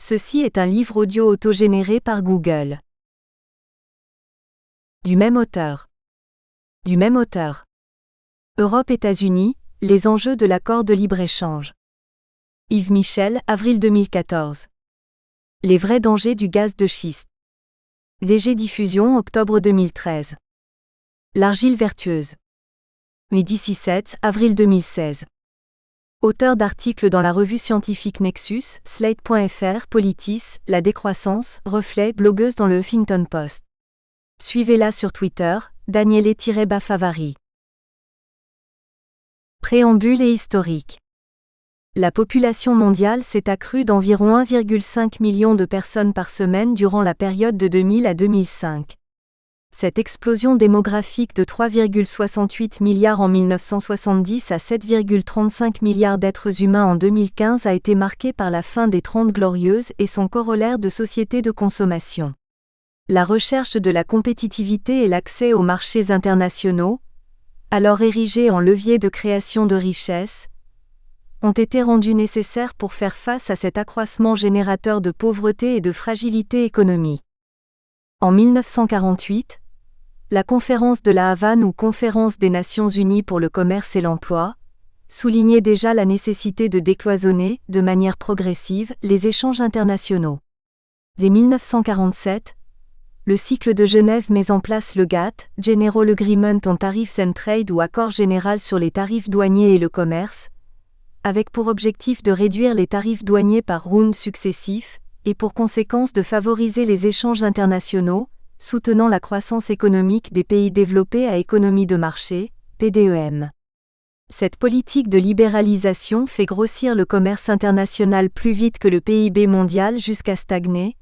Ceci est un livre audio autogénéré par Google. Du même auteur. Europe-États-Unis, les enjeux de l'accord de libre-échange. Yves Michel, avril 2014. Les vrais dangers du gaz de schiste. DG Diffusion, octobre 2013. L'argile vertueuse. Midi 7, avril 2016. Auteur d'articles dans la revue scientifique Nexus, Slate.fr, Politis, La Décroissance, Reflet, blogueuse dans le Huffington Post. Suivez-la sur Twitter, Daniele-Bafavari. Préambule et historique. La population mondiale s'est accrue d'environ 1,5 million de personnes par semaine durant la période de 2000 à 2005. Cette explosion démographique de 3,68 milliards en 1970 à 7,35 milliards d'êtres humains en 2015 a été marquée par la fin des 30 Glorieuses et son corollaire de société de consommation. La recherche de la compétitivité et l'accès aux marchés internationaux, alors érigés en levier de création de richesses, ont été rendus nécessaires pour faire face à cet accroissement générateur de pauvreté et de fragilité économique. En 1948, la conférence de la Havane ou Conférence des Nations Unies pour le commerce et l'emploi soulignait déjà la nécessité de décloisonner, de manière progressive, les échanges internationaux. Dès 1947, le cycle de Genève met en place le GATT, General Agreement on Tariffs and Trade ou Accord général sur les tarifs douaniers et le commerce, avec pour objectif de réduire les tarifs douaniers par rounds successifs, et pour conséquence de favoriser les échanges internationaux, soutenant la croissance économique des pays développés à économie de marché, PDEM. Cette politique de libéralisation fait grossir le commerce international plus vite que le PIB mondial jusqu'à stagner,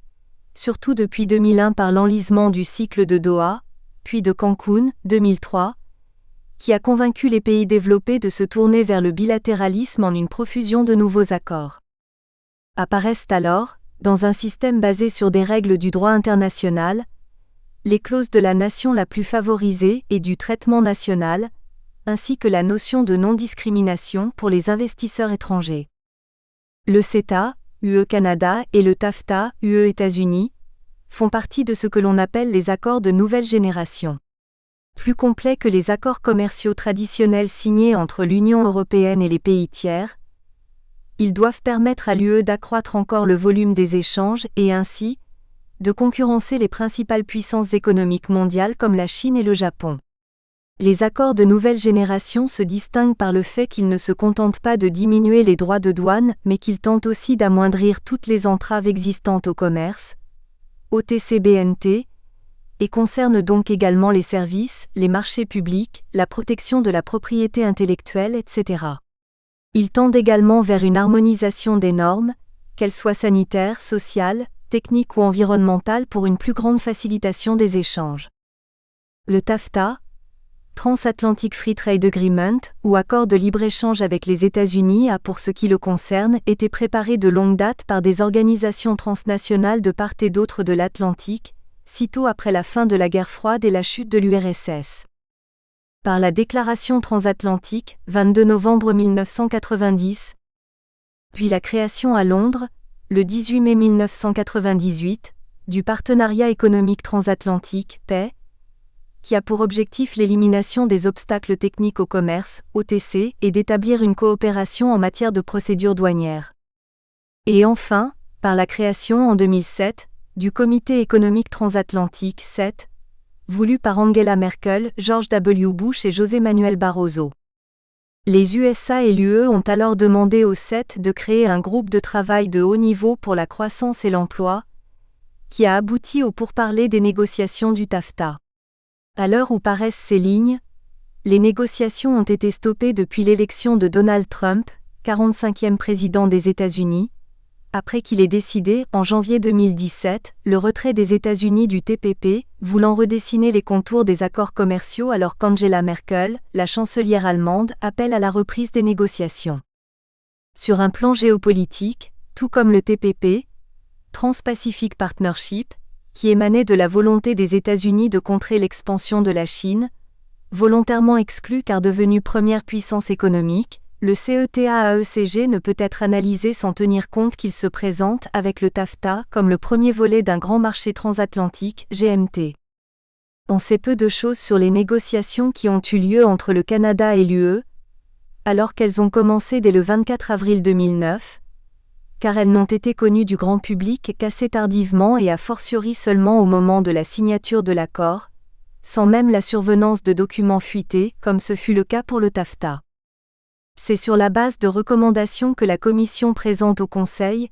surtout depuis 2001 par l'enlisement du cycle de Doha, puis de Cancun, 2003, qui a convaincu les pays développés de se tourner vers le bilatéralisme en une profusion de nouveaux accords. Apparaissent alors, dans un système basé sur des règles du droit international, les clauses de la nation la plus favorisée et du traitement national, ainsi que la notion de non-discrimination pour les investisseurs étrangers. Le CETA, UE-Canada, et le TAFTA, UE-États-Unis, font partie de ce que l'on appelle les accords de nouvelle génération. Plus complets que les accords commerciaux traditionnels signés entre l'Union européenne et les pays tiers, ils doivent permettre à l'UE d'accroître encore le volume des échanges et ainsi, de concurrencer les principales puissances économiques mondiales comme la Chine et le Japon. Les accords de nouvelle génération se distinguent par le fait qu'ils ne se contentent pas de diminuer les droits de douane mais qu'ils tentent aussi d'amoindrir toutes les entraves existantes au commerce, OTC-BNT, et concernent donc également les services, les marchés publics, la protection de la propriété intellectuelle, etc. Ils tendent également vers une harmonisation des normes, qu'elles soient sanitaires, sociales, techniques ou environnementales pour une plus grande facilitation des échanges. Le TAFTA, Transatlantic Free Trade Agreement, ou accord de libre-échange avec les États-Unis a pour ce qui le concerne été préparé de longue date par des organisations transnationales de part et d'autre de l'Atlantique, sitôt après la fin de la guerre froide et la chute de l'URSS. Par la déclaration transatlantique, 22 novembre 1990, puis la création à Londres, le 18 mai 1998, du Partenariat économique transatlantique, PET, qui a pour objectif l'élimination des obstacles techniques au commerce, OTC, et d'établir une coopération en matière de procédures douanières. Et enfin, par la création en 2007, du Comité économique transatlantique, CET, voulu par Angela Merkel, George W. Bush et José Manuel Barroso. Les USA et l'UE ont alors demandé au CET de créer un groupe de travail de haut niveau pour la croissance et l'emploi, qui a abouti au pourparlers des négociations du TAFTA. À l'heure où paraissent ces lignes, les négociations ont été stoppées depuis l'élection de Donald Trump, 45e président des États-Unis, après qu'il ait décidé, en janvier 2017, le retrait des États-Unis du TPP, voulant redessiner les contours des accords commerciaux alors qu'Angela Merkel, la chancelière allemande, appelle à la reprise des négociations. Sur un plan géopolitique, tout comme le TPP, Trans-Pacific Partnership, qui émanait de la volonté des États-Unis de contrer l'expansion de la Chine, volontairement exclue car devenue première puissance économique, Le CETA-AECG ne peut être analysé sans tenir compte qu'il se présente avec le TAFTA comme le premier volet d'un grand marché transatlantique, GMT. On sait peu de choses sur les négociations qui ont eu lieu entre le Canada et l'UE, alors qu'elles ont commencé dès le 24 avril 2009, car elles n'ont été connues du grand public qu'assez tardivement et a fortiori seulement au moment de la signature de l'accord, sans même la survenance de documents fuités, comme ce fut le cas pour le TAFTA. C'est sur la base de recommandations que la Commission présente au Conseil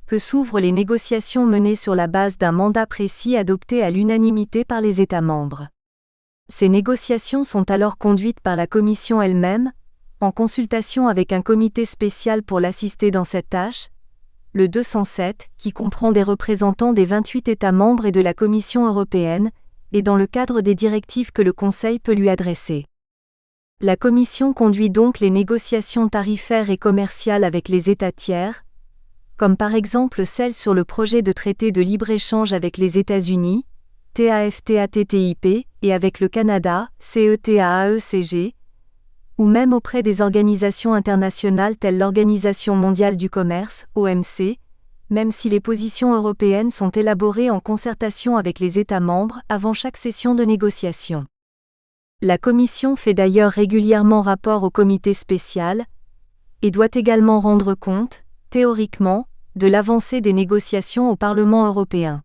que s'ouvrent les négociations menées sur la base d'un mandat précis adopté à l'unanimité par les États membres. Ces négociations sont alors conduites par la Commission elle-même, en consultation avec un comité spécial pour l'assister dans cette tâche, le 207, qui comprend des représentants des 28 États membres et de la Commission européenne, et dans le cadre des directives que le Conseil peut lui adresser. La Commission conduit donc les négociations tarifaires et commerciales avec les États tiers, comme par exemple celles sur le projet de traité de libre-échange avec les États-Unis, TAFTA-TTIP, et avec le Canada, CETA-AECG, ou même auprès des organisations internationales telles l'Organisation mondiale du commerce, OMC, même si les positions européennes sont élaborées en concertation avec les États membres avant chaque session de négociation. La Commission fait d'ailleurs régulièrement rapport au comité spécial, et doit également rendre compte, théoriquement, de l'avancée des négociations au Parlement européen.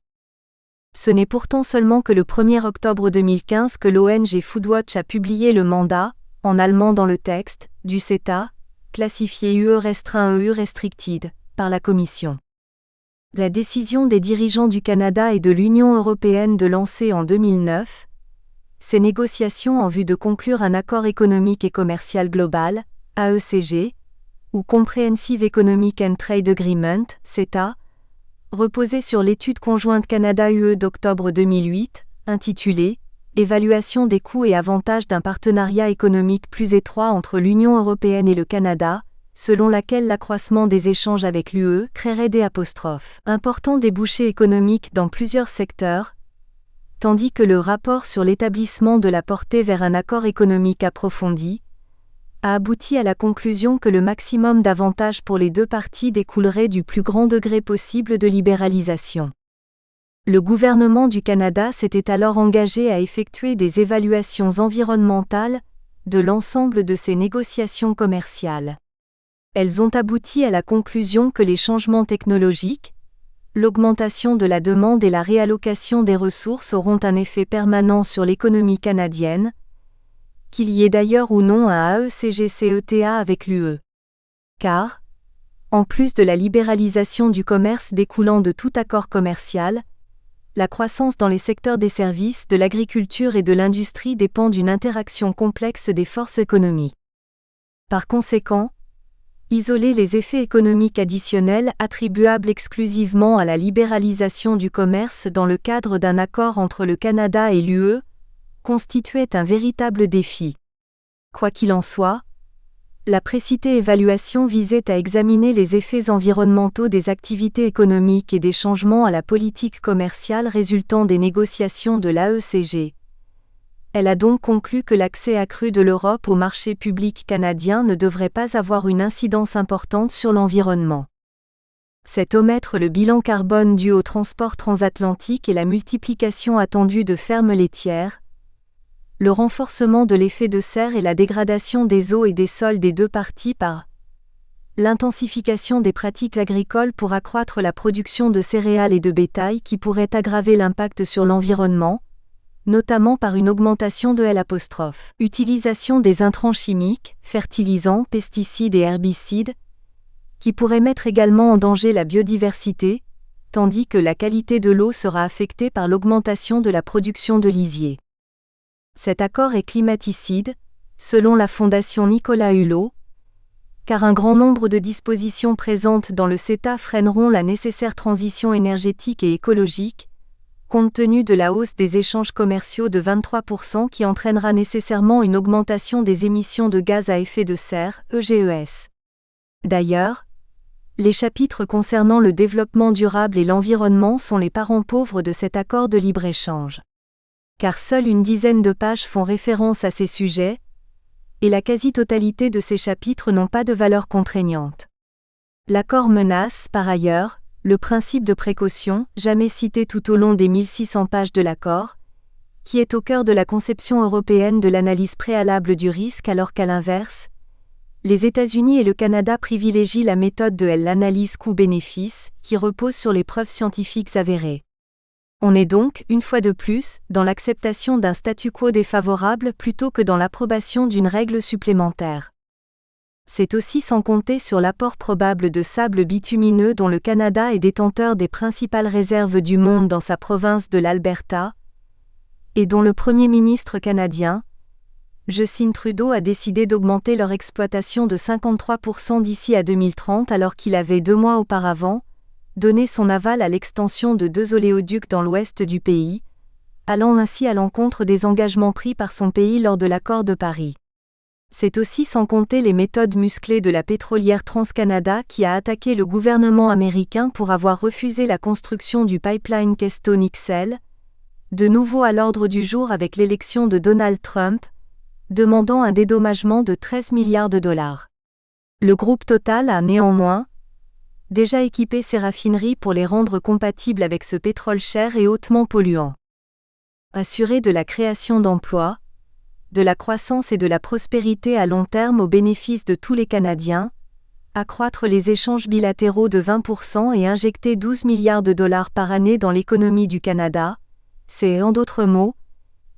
Ce n'est pourtant seulement que le 1er octobre 2015 que l'ONG Foodwatch a publié le mandat, en allemand dans le texte, du CETA, classifié UE restreint EU restricted, par la Commission. La décision des dirigeants du Canada et de l'Union européenne de lancer en 2009 ces négociations en vue de conclure un accord économique et commercial global, AECG, ou Comprehensive Economic and Trade Agreement, CETA, reposait sur l'étude conjointe Canada-UE d'octobre 2008, intitulée « Évaluation des coûts et avantages d'un partenariat économique plus étroit entre l'Union européenne et le Canada », selon laquelle l'accroissement des échanges avec l'UE créerait des importants débouchés économiques dans plusieurs secteurs, tandis que le rapport sur l'établissement de la portée vers un accord économique approfondi a abouti à la conclusion que le maximum d'avantages pour les deux parties découlerait du plus grand degré possible de libéralisation. Le gouvernement du Canada s'était alors engagé à effectuer des évaluations environnementales de l'ensemble de ces négociations commerciales. Elles ont abouti à la conclusion que les changements technologiques, l'augmentation de la demande et la réallocation des ressources auront un effet permanent sur l'économie canadienne, qu'il y ait d'ailleurs ou non un AECG-CETA avec l'UE. Car, en plus de la libéralisation du commerce découlant de tout accord commercial, la croissance dans les secteurs des services, de l'agriculture et de l'industrie dépend d'une interaction complexe des forces économiques. Par conséquent, isoler les effets économiques additionnels attribuables exclusivement à la libéralisation du commerce dans le cadre d'un accord entre le Canada et l'UE constituait un véritable défi. Quoi qu'il en soit, la précitée évaluation visait à examiner les effets environnementaux des activités économiques et des changements à la politique commerciale résultant des négociations de l'AECG. Elle a donc conclu que l'accès accru de l'Europe au marché public canadien ne devrait pas avoir une incidence importante sur l'environnement. C'est omettre le bilan carbone dû au transport transatlantique et la multiplication attendue de fermes laitières, le renforcement de l'effet de serre et la dégradation des eaux et des sols des deux parties par l'intensification des pratiques agricoles pour accroître la production de céréales et de bétail qui pourrait aggraver l'impact sur l'environnement, notamment par une augmentation de l'utilisation des intrants chimiques, fertilisants, pesticides et herbicides, qui pourraient mettre également en danger la biodiversité, tandis que la qualité de l'eau sera affectée par l'augmentation de la production de lisier. Cet accord est climaticide, selon la Fondation Nicolas Hulot, car un grand nombre de dispositions présentes dans le CETA freineront la nécessaire transition énergétique et écologique, compte tenu de la hausse des échanges commerciaux de 23% qui entraînera nécessairement une augmentation des émissions de gaz à effet de serre, EGES. D'ailleurs, les chapitres concernant le développement durable et l'environnement sont les parents pauvres de cet accord de libre-échange. Car seule une dizaine de pages font référence à ces sujets, et la quasi-totalité de ces chapitres n'ont pas de valeur contraignante. L'accord menace, par ailleurs, le principe de précaution, jamais cité tout au long des 1600 pages de l'accord, qui est au cœur de la conception européenne de l'analyse préalable du risque, alors qu'à l'inverse, les États-Unis et le Canada privilégient la méthode de l'analyse coût-bénéfice, qui repose sur les preuves scientifiques avérées. On est donc, une fois de plus, dans l'acceptation d'un statu quo défavorable plutôt que dans l'approbation d'une règle supplémentaire. C'est aussi sans compter sur l'apport probable de sable bitumineux dont le Canada est détenteur des principales réserves du monde dans sa province de l'Alberta, et dont le Premier ministre canadien, Justin Trudeau, a décidé d'augmenter leur exploitation de 53% d'ici à 2030 alors qu'il avait 2 mois auparavant donné son aval à l'extension de 2 oléoducs dans l'ouest du pays, allant ainsi à l'encontre des engagements pris par son pays lors de l'accord de Paris. C'est aussi sans compter les méthodes musclées de la pétrolière TransCanada qui a attaqué le gouvernement américain pour avoir refusé la construction du pipeline Keystone XL, de nouveau à l'ordre du jour avec l'élection de Donald Trump, demandant un dédommagement de 13 milliards de dollars. Le groupe Total a néanmoins déjà équipé ses raffineries pour les rendre compatibles avec ce pétrole cher et hautement polluant. Assurer de la création d'emplois, de la croissance et de la prospérité à long terme au bénéfice de tous les Canadiens, accroître les échanges bilatéraux de 20% et injecter 12 milliards de dollars par année dans l'économie du Canada, c'est, en d'autres mots,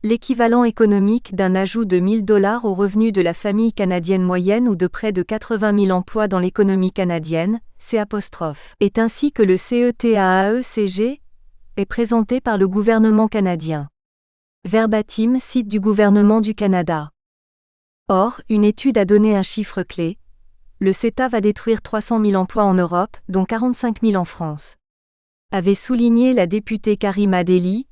l'équivalent économique d'un ajout de 1 000 $ aux revenus de la famille canadienne moyenne ou de près de 80 000 emplois dans l'économie canadienne, est ainsi que le CETAAECG est présenté par le gouvernement canadien. Verbatim, site du gouvernement du Canada. Or, une étude a donné un chiffre clé. Le CETA va détruire 300 000 emplois en Europe, dont 45 000 en France. Avait souligné la députée Karima Delli,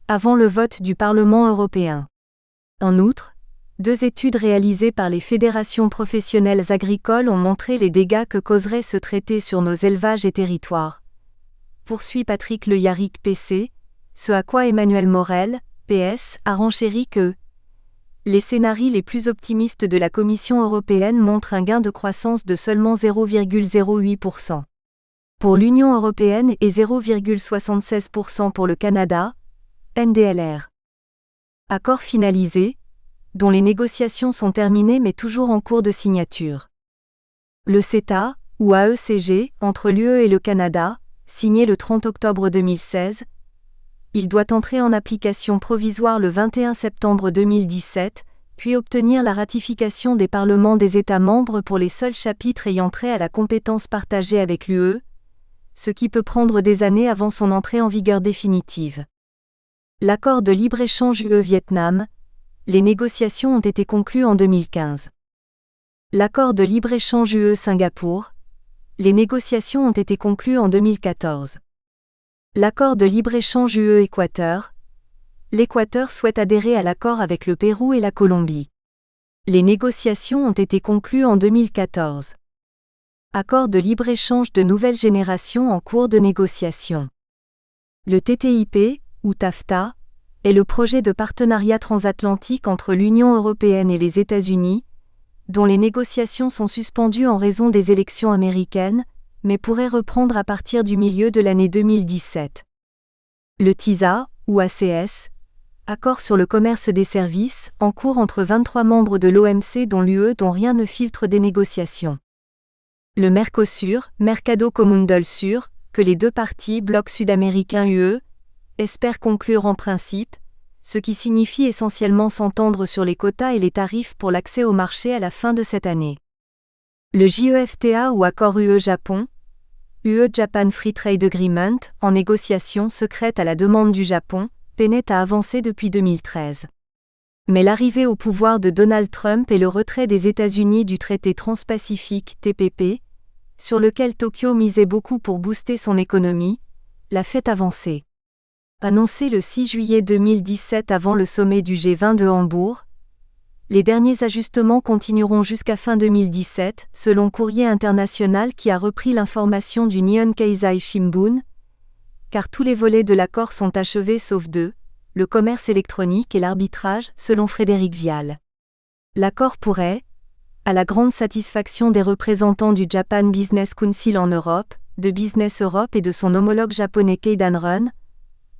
avant le vote du Parlement européen. En outre, 2 études réalisées par les fédérations professionnelles agricoles ont montré les dégâts que causerait ce traité sur nos élevages et territoires. Poursuit Patrick Le Yarrick PC, ce à quoi Emmanuel Morel, PS, a renchéri que les scénarios les plus optimistes de la Commission européenne montrent un gain de croissance de seulement 0,08% pour l'Union européenne et 0,76% pour le Canada, NDLR. Accord finalisé, dont les négociations sont terminées mais toujours en cours de signature. Le CETA, ou AECG, entre l'UE et le Canada, signé le 30 octobre 2016, il doit entrer en application provisoire le 21 septembre 2017, puis obtenir la ratification des parlements des États membres pour les seuls chapitres ayant trait à la compétence partagée avec l'UE, ce qui peut prendre des années avant son entrée en vigueur définitive. L'accord de libre-échange UE-Vietnam, les négociations ont été conclues en 2015. L'accord de libre-échange UE-Singapour, les négociations ont été conclues en 2014. L'accord de libre-échange UE-Équateur, l'Équateur souhaite adhérer à l'accord avec le Pérou et la Colombie. Les négociations ont été conclues en 2014. Accord de libre-échange de nouvelle génération en cours de négociation. Le TTIP, ou TAFTA, est le projet de partenariat transatlantique entre l'Union européenne et les États-Unis, dont les négociations sont suspendues en raison des élections américaines, mais pourraient reprendre à partir du milieu de l'année 2017. Le TISA, ou ACS, accord sur le commerce des services, en cours entre 23 membres de l'OMC dont l'UE dont rien ne filtre des négociations. Le Mercosur, Mercado Común del Sur, que les 2 parties, bloc sud-américain UE, espèrent conclure en principe, ce qui signifie essentiellement s'entendre sur les quotas et les tarifs pour l'accès au marché à la fin de cette année. Le JEFTA ou accord UE-Japon, UE-Japan Free Trade Agreement, en négociation secrète à la demande du Japon, peinait à avancer depuis 2013. Mais l'arrivée au pouvoir de Donald Trump et le retrait des États-Unis du traité transpacifique TPP, sur lequel Tokyo misait beaucoup pour booster son économie, l'a fait avancer. Annoncé le 6 juillet 2017 avant le sommet du G20 de Hambourg, les derniers ajustements continueront jusqu'à fin 2017, selon Courrier International qui a repris l'information du Nihon Keizai Shimbun, car tous les volets de l'accord sont achevés sauf 2, le commerce électronique et l'arbitrage, selon Frédéric Vial. L'accord pourrait, à la grande satisfaction des représentants du Japan Business Council en Europe, de Business Europe et de son homologue japonais Keidan Run,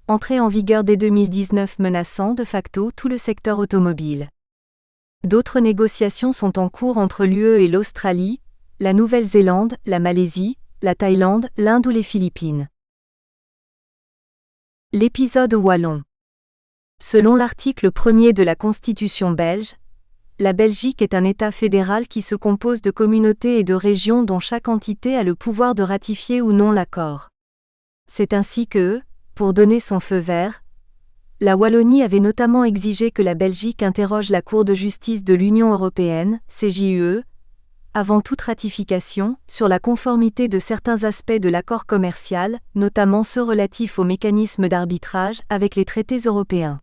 entrer en vigueur dès 2019 menaçant de facto tout le secteur automobile. D'autres négociations sont en cours entre l'UE et l'Australie, la Nouvelle-Zélande, la Malaisie, la Thaïlande, l'Inde ou les Philippines. L'épisode wallon. Selon l'article 1er de la Constitution belge, la Belgique est un État fédéral qui se compose de communautés et de régions dont chaque entité a le pouvoir de ratifier ou non l'accord. C'est ainsi que, pour donner son feu vert, la Wallonie avait notamment exigé que la Belgique interroge la Cour de justice de l'Union européenne, CJUE, avant toute ratification, sur la conformité de certains aspects de l'accord commercial, notamment ceux relatifs au mécanisme d'arbitrage avec les traités européens.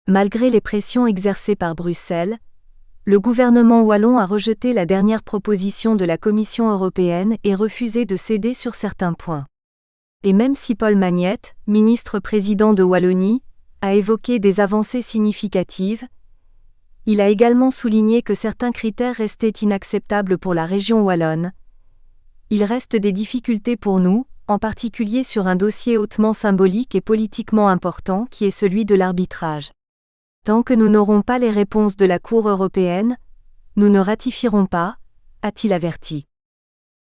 Malgré les pressions exercées par Bruxelles, le gouvernement wallon a rejeté la dernière proposition de la Commission européenne et refusé de céder sur certains points. Et même si Paul Magnette, ministre-président de Wallonie, a évoqué des avancées significatives, il a également souligné que certains critères restaient inacceptables pour la région wallonne. Il reste des difficultés pour nous, en particulier sur un dossier hautement symbolique et politiquement important qui est celui de l'arbitrage. Tant que nous n'aurons pas les réponses de la Cour européenne, nous ne ratifierons pas, a-t-il averti.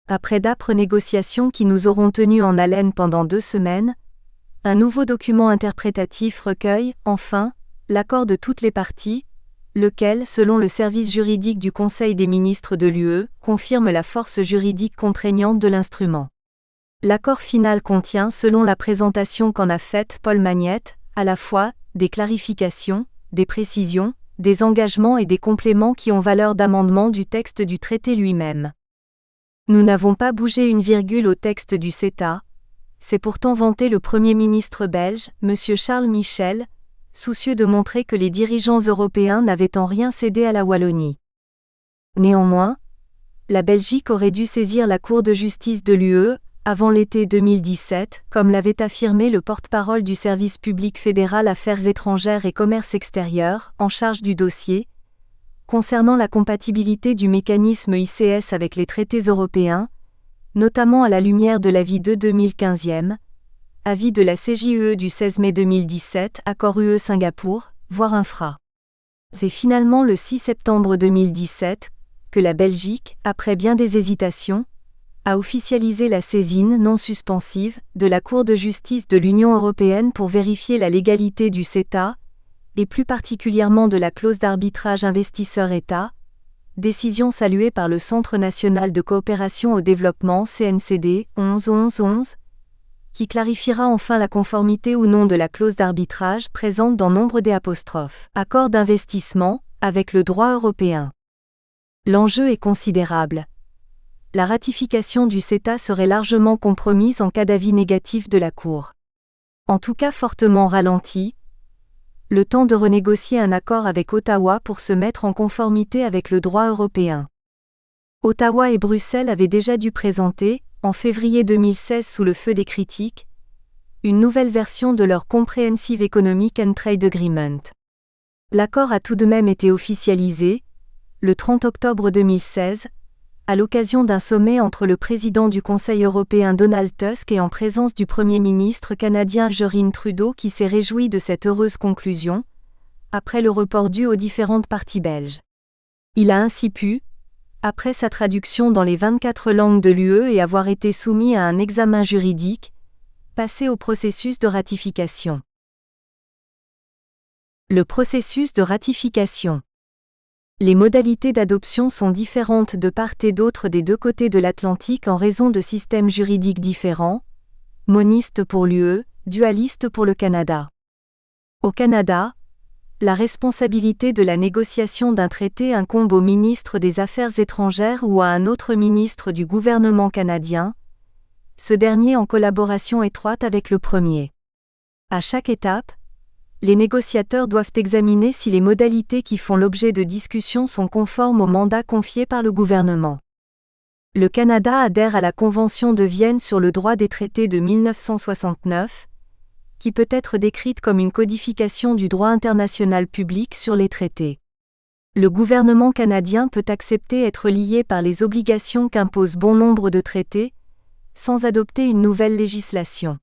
Après d'âpres négociations qui nous auront tenus en haleine pendant 2 semaines, un nouveau document interprétatif recueille, enfin, l'accord de toutes les parties, lequel, selon le service juridique du Conseil des ministres de l'UE, confirme la force juridique contraignante de l'instrument. L'accord final contient, selon la présentation qu'en a faite Paul Magnette, à la fois des clarifications, des précisions, des engagements et des compléments qui ont valeur d'amendement du texte du traité lui-même. Nous n'avons pas bougé une virgule au texte du CETA, c'est pourtant vanté le Premier ministre belge, M. Charles Michel, soucieux de montrer que les dirigeants européens n'avaient en rien cédé à la Wallonie. Néanmoins, la Belgique aurait dû saisir la Cour de justice de l'UE, avant l'été 2017, comme l'avait affirmé le porte-parole du service public fédéral Affaires étrangères et commerce extérieur, en charge du dossier, concernant la compatibilité du mécanisme ICS avec les traités européens, notamment à la lumière de l'avis 2015e, avis de la CJUE du 16 mai 2017, accord UE-Singapour, voire infra. C'est finalement le 6 septembre 2017 que la Belgique, après bien des hésitations, a officialisé la saisine non suspensive de la Cour de justice de l'Union européenne pour vérifier la légalité du CETA, et plus particulièrement de la clause d'arbitrage investisseur-État, décision saluée par le Centre national de coopération au développement CNCD 11-11-11, qui clarifiera enfin la conformité ou non de la clause d'arbitrage présente dans nombre des accords d'investissement avec le droit européen. L'enjeu est considérable. La ratification du CETA serait largement compromise en cas d'avis négatif de la Cour. En tout cas fortement ralenti, le temps de renégocier un accord avec Ottawa pour se mettre en conformité avec le droit européen. Ottawa et Bruxelles avaient déjà dû présenter, en février 2016 sous le feu des critiques, une nouvelle version de leur Comprehensive Economic and Trade Agreement. L'accord a tout de même été officialisé, le 30 octobre 2016, à l'occasion d'un sommet entre le président du Conseil européen Donald Tusk et en présence du Premier ministre canadien Justin Trudeau qui s'est réjoui de cette heureuse conclusion, après le report dû aux différentes parties belges. Il a ainsi pu, après sa traduction dans les 24 langues de l'UE et avoir été soumis à un examen juridique, passer au processus de ratification. Le processus de ratification. Les modalités d'adoption sont différentes de part et d'autre des 2 côtés de l'Atlantique en raison de systèmes juridiques différents, moniste pour l'UE, dualiste pour le Canada. Au Canada, la responsabilité de la négociation d'un traité incombe au ministre des Affaires étrangères ou à un autre ministre du gouvernement canadien, ce dernier en collaboration étroite avec le premier. À chaque étape, les négociateurs doivent examiner si les modalités qui font l'objet de discussions sont conformes au mandat confié par le gouvernement. Le Canada adhère à la Convention de Vienne sur le droit des traités de 1969, qui peut être décrite comme une codification du droit international public sur les traités. Le gouvernement canadien peut accepter être lié par les obligations qu'imposent bon nombre de traités, sans adopter une nouvelle législation.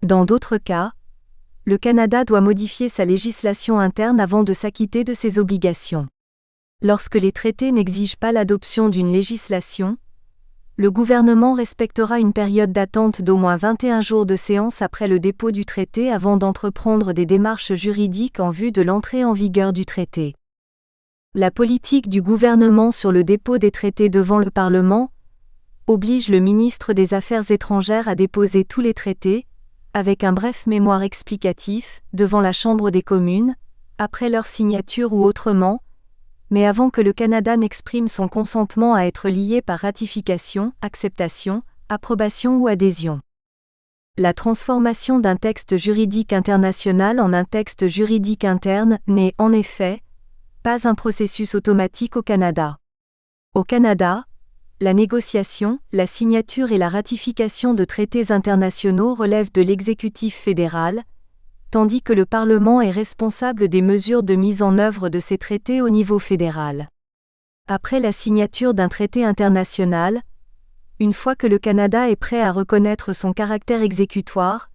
Dans d'autres cas, le Canada doit modifier sa législation interne avant de s'acquitter de ses obligations. Lorsque les traités n'exigent pas l'adoption d'une législation, le gouvernement respectera une période d'attente d'au moins 21 jours de séance après le dépôt du traité avant d'entreprendre des démarches juridiques en vue de l'entrée en vigueur du traité. La politique du gouvernement sur le dépôt des traités devant le Parlement oblige le ministre des Affaires étrangères à déposer tous les traités, avec un bref mémoire explicatif, devant la Chambre des communes, après leur signature ou autrement, mais avant que le Canada n'exprime son consentement à être lié par ratification, acceptation, approbation ou adhésion. La transformation d'un texte juridique international en un texte juridique interne n'est, en effet, pas un processus automatique au Canada. Au Canada, la négociation, la signature et la ratification de traités internationaux relèvent de l'exécutif fédéral, tandis que le Parlement est responsable des mesures de mise en œuvre de ces traités au niveau fédéral. Après la signature d'un traité international, une fois que le Canada est prêt à reconnaître son caractère exécutoire,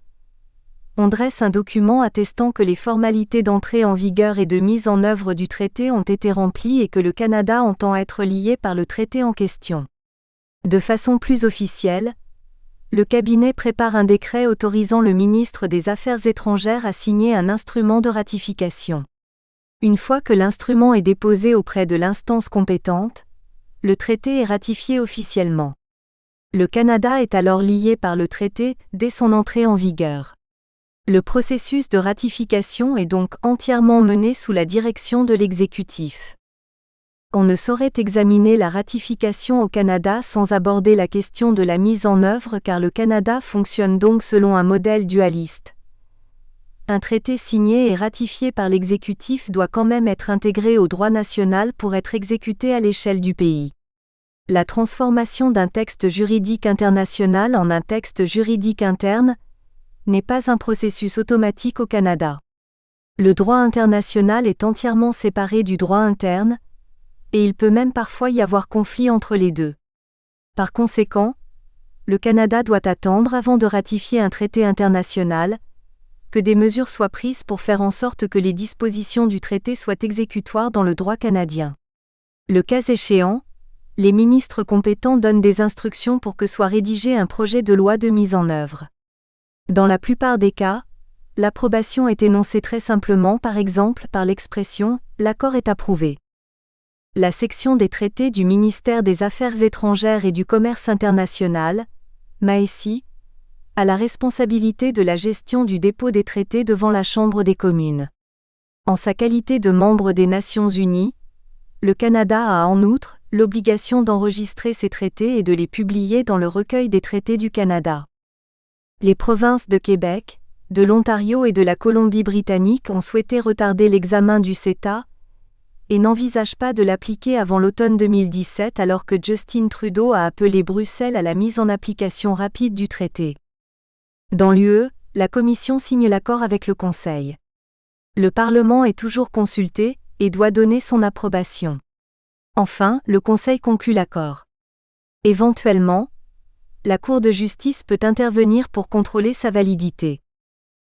on dresse un document attestant que les formalités d'entrée en vigueur et de mise en œuvre du traité ont été remplies et que le Canada entend être lié par le traité en question. De façon plus officielle, le cabinet prépare un décret autorisant le ministre des Affaires étrangères à signer un instrument de ratification. Une fois que l'instrument est déposé auprès de l'instance compétente, le traité est ratifié officiellement. Le Canada est alors lié par le traité dès son entrée en vigueur. Le processus de ratification est donc entièrement mené sous la direction de l'exécutif. On ne saurait examiner la ratification au Canada sans aborder la question de la mise en œuvre car le Canada fonctionne donc selon un modèle dualiste. Un traité signé et ratifié par l'exécutif doit quand même être intégré au droit national pour être exécuté à l'échelle du pays. La transformation d'un texte juridique international en un texte juridique interne n'est pas un processus automatique au Canada. Le droit international est entièrement séparé du droit interne, et il peut même parfois y avoir conflit entre les deux. Par conséquent, le Canada doit attendre avant de ratifier un traité international, que des mesures soient prises pour faire en sorte que les dispositions du traité soient exécutoires dans le droit canadien. Le cas échéant, les ministres compétents donnent des instructions pour que soit rédigé un projet de loi de mise en œuvre. Dans la plupart des cas, l'approbation est énoncée très simplement par exemple par l'expression « l'accord est approuvé ». La section des traités du ministère des Affaires étrangères et du Commerce international, MAECI, a la responsabilité de la gestion du dépôt des traités devant la Chambre des communes. En sa qualité de membre des Nations unies, le Canada a en outre l'obligation d'enregistrer ces traités et de les publier dans le recueil des traités du Canada. Les provinces de Québec, de l'Ontario et de la Colombie-Britannique ont souhaité retarder l'examen du CETA et n'envisagent pas de l'appliquer avant l'automne 2017 alors que Justin Trudeau a appelé Bruxelles à la mise en application rapide du traité. Dans l'UE, la Commission signe l'accord avec le Conseil. Le Parlement est toujours consulté et doit donner son approbation. Enfin, le Conseil conclut l'accord. Éventuellement, la Cour de justice peut intervenir pour contrôler sa validité.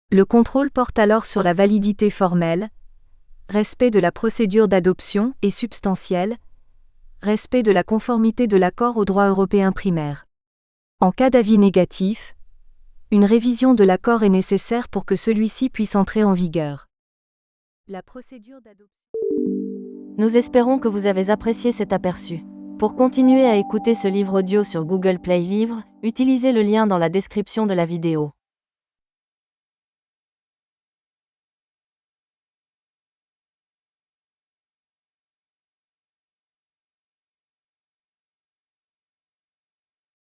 Le contrôle porte alors sur la validité formelle, respect de la procédure d'adoption et substantielle, respect de la conformité de l'accord au droit européen primaire. En cas d'avis négatif, une révision de l'accord est nécessaire pour que celui-ci puisse entrer en vigueur. La procédure d'adoption. Nous espérons que vous avez apprécié cet aperçu. Pour continuer à écouter ce livre audio sur Google Play Livres, utilisez le lien dans la description de la vidéo.